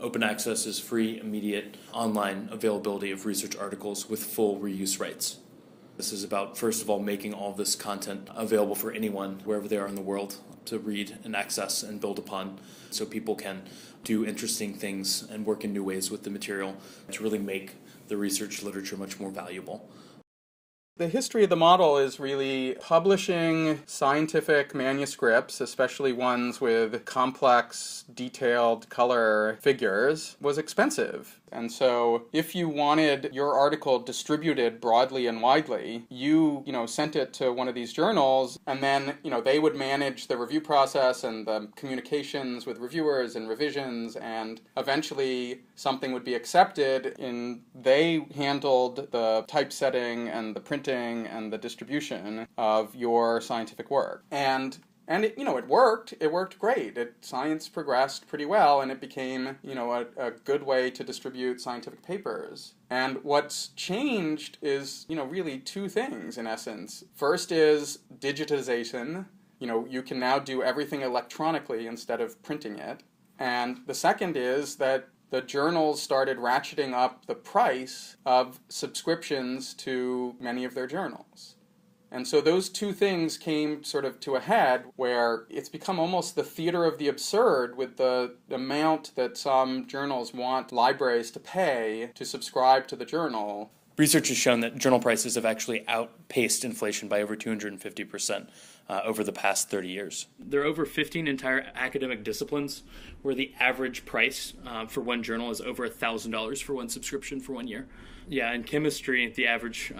Open access is free, immediate, online availability of research articles with full reuse rights. This is about, first of all, making all this content available for anyone, wherever they are in the world, to read and access and build upon, so people can do interesting things and work in new ways with the material to really make the research literature much more valuable. The history of the model is really publishing scientific manuscripts, especially ones with complex, detailed color figures, was expensive. And so if you wanted your article distributed broadly and widely, you sent it to one of these journals, and then, they would manage the review process and the communications with reviewers and revisions, and eventually something would be accepted, and they handled the typesetting and the printing and the distribution of your scientific work. And it worked. It worked great. Science progressed pretty well, and it became, a good way to distribute scientific papers. And what's changed is, really two things, in essence. First is digitization. You can now do everything electronically instead of printing it. And the second is that the journals started ratcheting up the price of subscriptions to many of their journals. And so those two things came sort of to a head where it's become almost the theater of the absurd with the amount that some journals want libraries to pay to subscribe to the journal. Research has shown that journal prices have actually outpaced inflation by over 250% over the past 30 years. There are over 15 entire academic disciplines where the average price for one journal is over $1,000 for one subscription for 1 year. Yeah, in chemistry, the average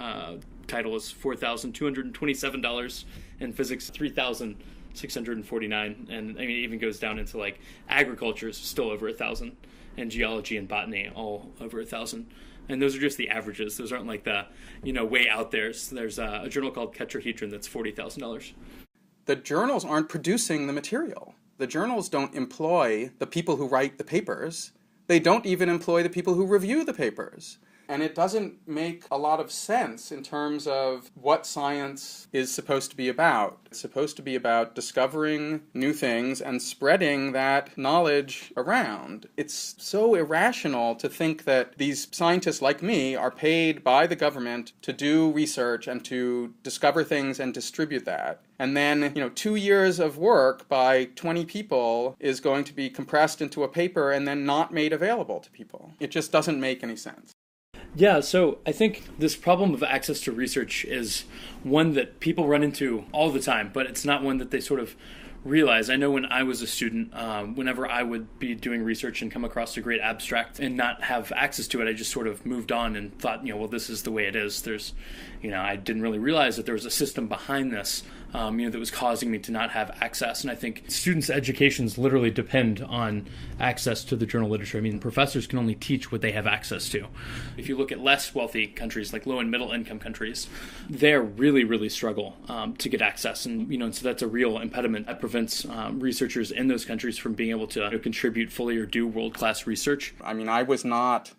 title is $4,227, and physics $3,649, and it even goes down into like agriculture is still over $1,000, and geology and botany all over $1,000. And those are just the averages. Those aren't like the way out there. So there's a journal called Tetrahedron that's $40,000. The journals aren't producing the material. The journals don't employ the people who write the papers. They don't even employ the people who review the papers. And it doesn't make a lot of sense in terms of what science is supposed to be about. It's supposed to be about discovering new things and spreading that knowledge around. It's so irrational to think that these scientists like me are paid by the government to do research and to discover things and distribute that. And then, 2 years of work by 20 people is going to be compressed into a paper and then not made available to people. It just doesn't make any sense. Yeah, so I think this problem of access to research is one that people run into all the time, but it's not one that they sort of realize. I know when I was a student, whenever I would be doing research and come across a great abstract and not have access to it, I just sort of moved on and thought, well, this is the way it is. I didn't really realize that there was a system behind this, that was causing me to not have access. And I think students' educations literally depend on access to the journal literature. Professors can only teach what they have access to. If you look at less wealthy countries, like low and middle income countries, they really, really struggle to get access. And, so that's a real impediment that prevents researchers in those countries from being able to contribute fully or do world-class research. I was not,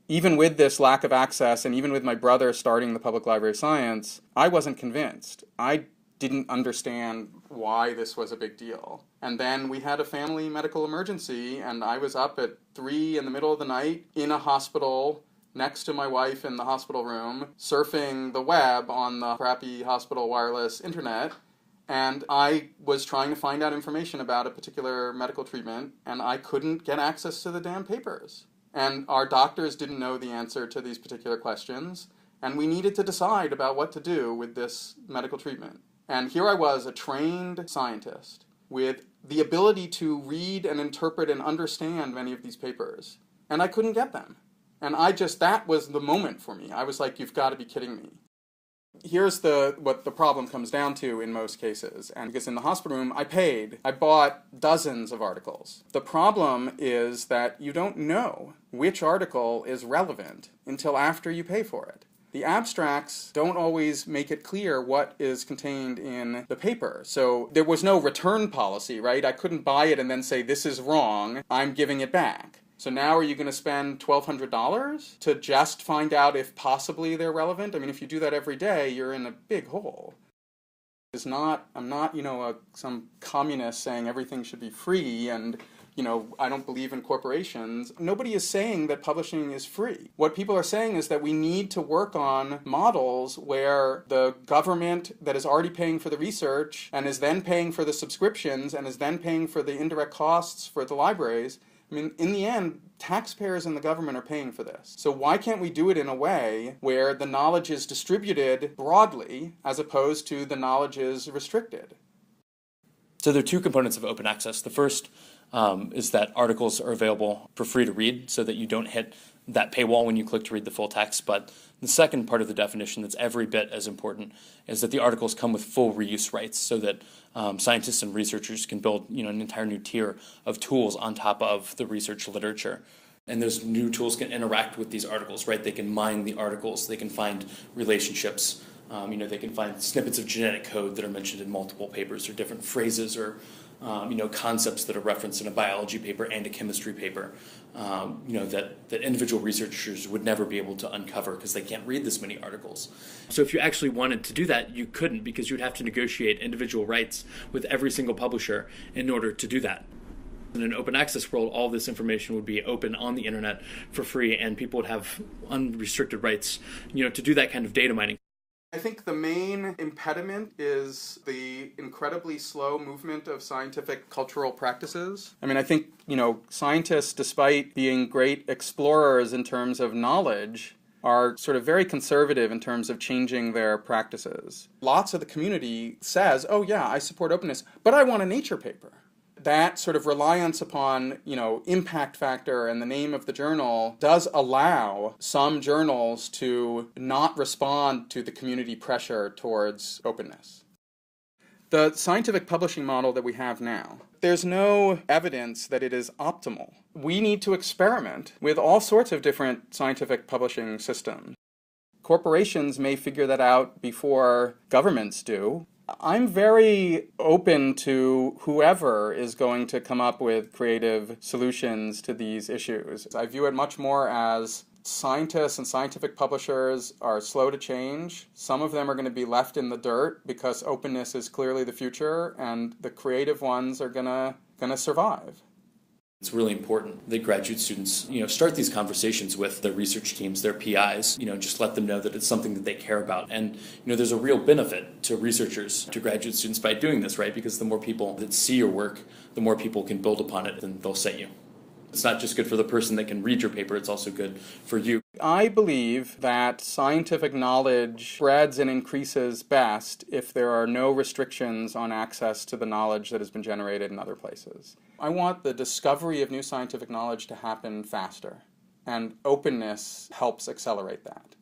even with this lack of access, and even with my brother starting the Public Library of Science, I wasn't convinced. I didn't understand why this was a big deal. And then we had a family medical emergency, and I was up at 3 in the middle of the night in a hospital next to my wife in the hospital room, surfing the web on the crappy hospital wireless internet, and I was trying to find out information about a particular medical treatment, and I couldn't get access to the damn papers. And our doctors didn't know the answer to these particular questions, and we needed to decide about what to do with this medical treatment. And here I was, a trained scientist, with the ability to read and interpret and understand many of these papers, and I couldn't get them. And that was the moment for me. I was like, you've got to be kidding me. Here's what the problem comes down to in most cases. And because in the hospital room, I bought dozens of articles. The problem is that you don't know which article is relevant until after you pay for it. The abstracts don't always make it clear what is contained in the paper. So there was no return policy, right? I couldn't buy it and then say, this is wrong, I'm giving it back. So now are you going to spend $1,200 to just find out if possibly they're relevant? If you do that every day, you're in a big hole. I'm not, some communist saying everything should be free and, I don't believe in corporations. Nobody is saying that publishing is free. What people are saying is that we need to work on models where the government that is already paying for the research and is then paying for the subscriptions and is then paying for the indirect costs for the libraries. I mean, in the end, taxpayers and the government are paying for this. So why can't we do it in a way where the knowledge is distributed broadly as opposed to the knowledge is restricted? So there are two components of open access. The first is that articles are available for free to read so that you don't hit that paywall when you click to read the full text. But the second part of the definition that's every bit as important is that the articles come with full reuse rights so that scientists and researchers can build an entire new tier of tools on top of the research literature. And those new tools can interact with these articles, right? They can mine the articles, they can find relationships, they can find snippets of genetic code that are mentioned in multiple papers or different phrases or concepts that are referenced in a biology paper and a chemistry paper, that individual researchers would never be able to uncover because they can't read this many articles. So if you actually wanted to do that, you couldn't because you'd have to negotiate individual rights with every single publisher in order to do that. In an open access world, all this information would be open on the internet for free, and people would have unrestricted rights, to do that kind of data mining. I think the main impediment is the incredibly slow movement of scientific cultural practices. I mean, I think, scientists, despite being great explorers in terms of knowledge, are sort of very conservative in terms of changing their practices. Lots of the community says, oh yeah, I support openness, but I want a Nature paper. That sort of reliance upon, impact factor and the name of the journal does allow some journals to not respond to the community pressure towards openness. The scientific publishing model that we have now, there's no evidence that it is optimal. We need to experiment with all sorts of different scientific publishing systems. Corporations may figure that out before governments do. I'm very open to whoever is going to come up with creative solutions to these issues. I view it much more as scientists and scientific publishers are slow to change. Some of them are going to be left in the dirt because openness is clearly the future, and the creative ones are going to survive. It's really important that graduate students, start these conversations with their research teams, their PIs, just let them know that it's something that they care about. And, there's a real benefit to researchers, to graduate students by doing this, right? Because the more people that see your work, the more people can build upon it and they'll cite you. It's not just good for the person that can read your paper, it's also good for you. I believe that scientific knowledge spreads and increases best if there are no restrictions on access to the knowledge that has been generated in other places. I want the discovery of new scientific knowledge to happen faster, and openness helps accelerate that.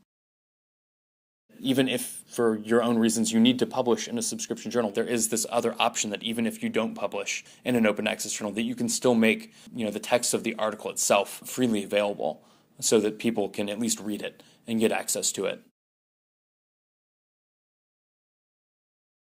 Even if, for your own reasons, you need to publish in a subscription journal, there is this other option that even if you don't publish in an open access journal, that you can still make, the text of the article itself freely available so that people can at least read it and get access to it.